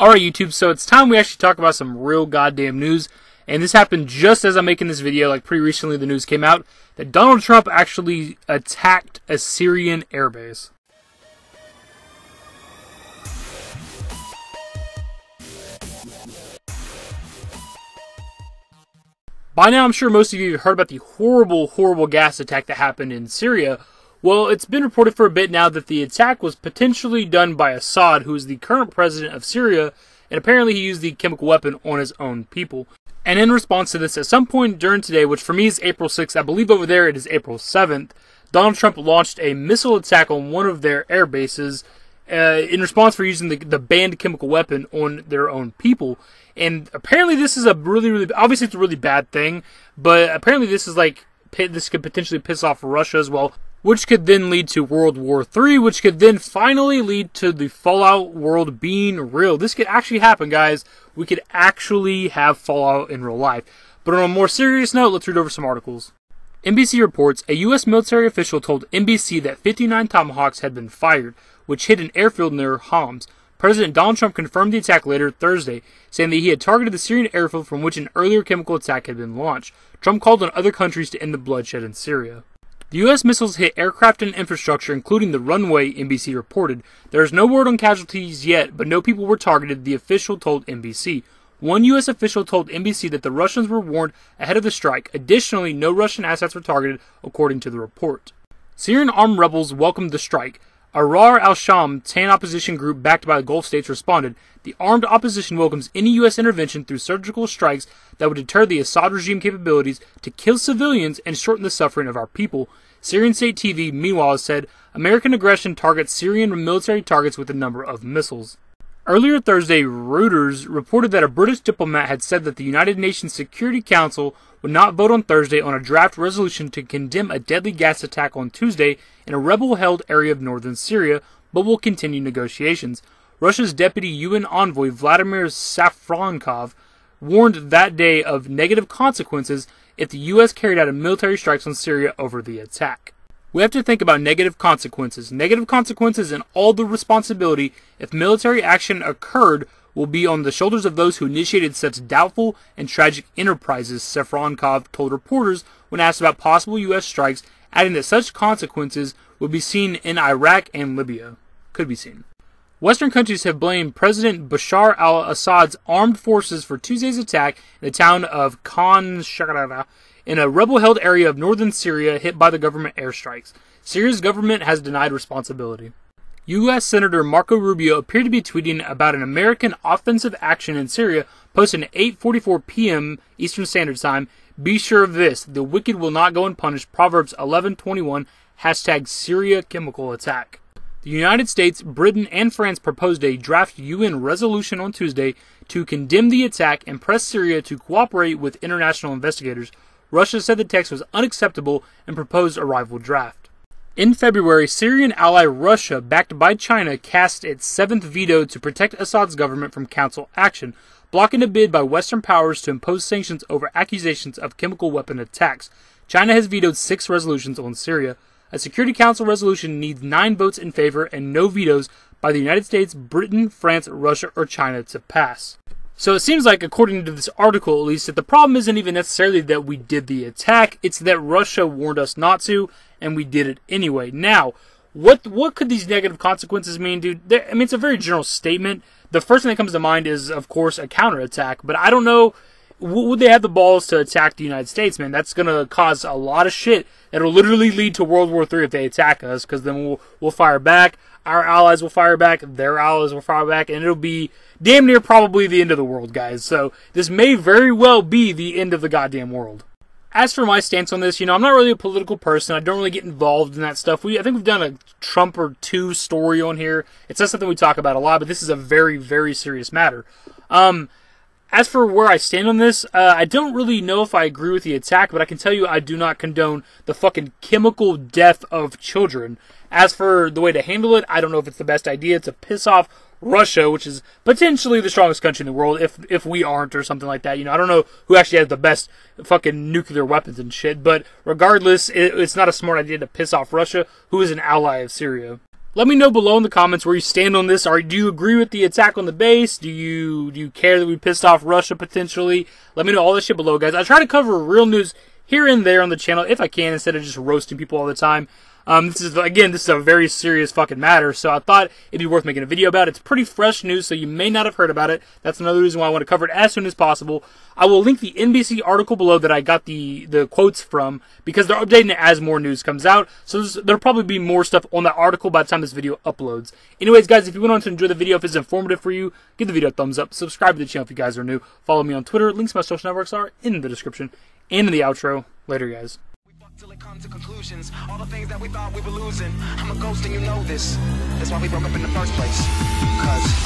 Alright YouTube, so it's time we actually talk about some real goddamn news. And this happened just as I'm making this video, like pretty recently the news came out that Donald Trump actually attacked a Syrian airbase. By now I'm sure most of you have heard about the horrible gas attack that happened in Syria. Well, it's been reported for a bit now that the attack was potentially done by Assad, who is the current president of Syria, and apparently he used the chemical weapon on his own people. And in response to this, at some point during today, which for me is April 6th, I believe over there it is April 7th, Donald Trump launched a missile attack on one of their air bases in response for using the banned chemical weapon on their own people. And apparently this is a really, obviously it's a really bad thing, but apparently this is like, this could potentially piss off Russia as well, which could then lead to World War III, which could then finally lead to the Fallout world being real. This could actually happen, guys. We could actually have Fallout in real life. But on a more serious note, let's read over some articles. NBC reports, a U.S. military official told NBC that 59 Tomahawks had been fired, which hit an airfield near Homs. President Donald Trump confirmed the attack later Thursday, saying that he had targeted the Syrian airfield from which an earlier chemical attack had been launched. Trump called on other countries to end the bloodshed in Syria. The U.S. missiles hit aircraft and infrastructure, including the runway, NBC reported. There is no word on casualties yet, but no people were targeted, the official told NBC. One U.S. official told NBC that the Russians were warned ahead of the strike. Additionally, no Russian assets were targeted, according to the report. Syrian armed rebels welcomed the strike. Ahrar al-Sham, 10 opposition group backed by the Gulf states, responded. The armed opposition welcomes any U.S. intervention through surgical strikes that would deter the Assad regime capabilities to kill civilians and shorten the suffering of our people. Syrian state TV, meanwhile, said American aggression targets Syrian military targets with a number of missiles. Earlier Thursday, Reuters reported that a British diplomat had said that the United Nations Security Council would not vote on Thursday on a draft resolution to condemn a deadly gas attack on Tuesday in a rebel-held area of northern Syria, but will continue negotiations. Russia's deputy UN envoy Vladimir Safronkov warned that day of negative consequences if the U.S. carried out a military strikes on Syria over the attack. We have to think about negative consequences. Negative consequences and all the responsibility if military action occurred will be on the shoulders of those who initiated such doubtful and tragic enterprises, Safronkov told reporters when asked about possible U.S. strikes, adding that such consequences would be seen in Iraq and Libya. Could be seen. Western countries have blamed President Bashar al-Assad's armed forces for Tuesday's attack in the town of Khan Shakara in a rebel-held area of northern Syria hit by the government airstrikes. Syria's government has denied responsibility. U.S. Senator Marco Rubio appeared to be tweeting about an American offensive action in Syria, posting at 8:44 p.m. Eastern Standard Time. Be sure of this, the wicked will not go unpunished. Proverbs 11:21, #Syria chemical attack. The United States, Britain, and France proposed a draft UN resolution on Tuesday to condemn the attack and press Syria to cooperate with international investigators. Russia said the text was unacceptable and proposed a rival draft. In February, Syrian ally Russia, backed by China, cast its 7th veto to protect Assad's government from council action, blocking a bid by Western powers to impose sanctions over accusations of chemical weapon attacks. China has vetoed 6 resolutions on Syria. A Security Council resolution needs 9 votes in favor and no vetoes by the United States, Britain, France, Russia, or China to pass. So it seems like, according to this article at least, that the problem isn't even necessarily that we did the attack, it's that Russia warned us not to, and we did it anyway. Now, what could these negative consequences mean, dude? I mean, it's a very general statement. The first thing that comes to mind is, of course, a counterattack, but I don't know, would they have the balls to attack the United States, man? That's going to cause a lot of shit. It'll literally lead to World War III if they attack us, because then we'll fire back. Our allies will fire back. Their allies will fire back. And it'll be damn near probably the end of the world, guys. So this may very well be the end of the goddamn world. As for my stance on this, I'm not really a political person. I don't really get involved in that stuff. I think we've done a Trump or 2 story on here. It's not something we talk about a lot, but this is a very, very serious matter. As for where I stand on this, I don't really know if I agree with the attack, but I can tell you I do not condone the fucking chemical death of children. As for the way to handle it, I don't know if it's the best idea to piss off Russia, which is potentially the strongest country in the world, if we aren't or something like that. I don't know who actually has the best fucking nuclear weapons and shit, but regardless, it's not a smart idea to piss off Russia, who is an ally of Syria. Let me know below in the comments where you stand on this. Do you agree with the attack on the base? Do you care that we pissed off Russia potentially? Let me know all this shit below, guys. I try to cover real news here and there on the channel if I can, instead of just roasting people all the time. This is a very serious fucking matter, so I thought it'd be worth making a video about it. It's pretty fresh news, so you may not have heard about it. That's another reason why I want to cover it as soon as possible. I will link the NBC article below that I got the quotes from, because they're updating it as more news comes out, so there'll probably be more stuff on that article by the time this video uploads. Anyways, guys, if you went on to enjoy the video, if it's informative for you, give the video a thumbs up, subscribe to the channel if you guys are new, follow me on Twitter, links to my social networks are in the description and in the outro. Later, guys. Till it comes to conclusions, all the things that we thought we were losing. I'm a ghost and you know this. That's why we broke up in the first place. 'Cause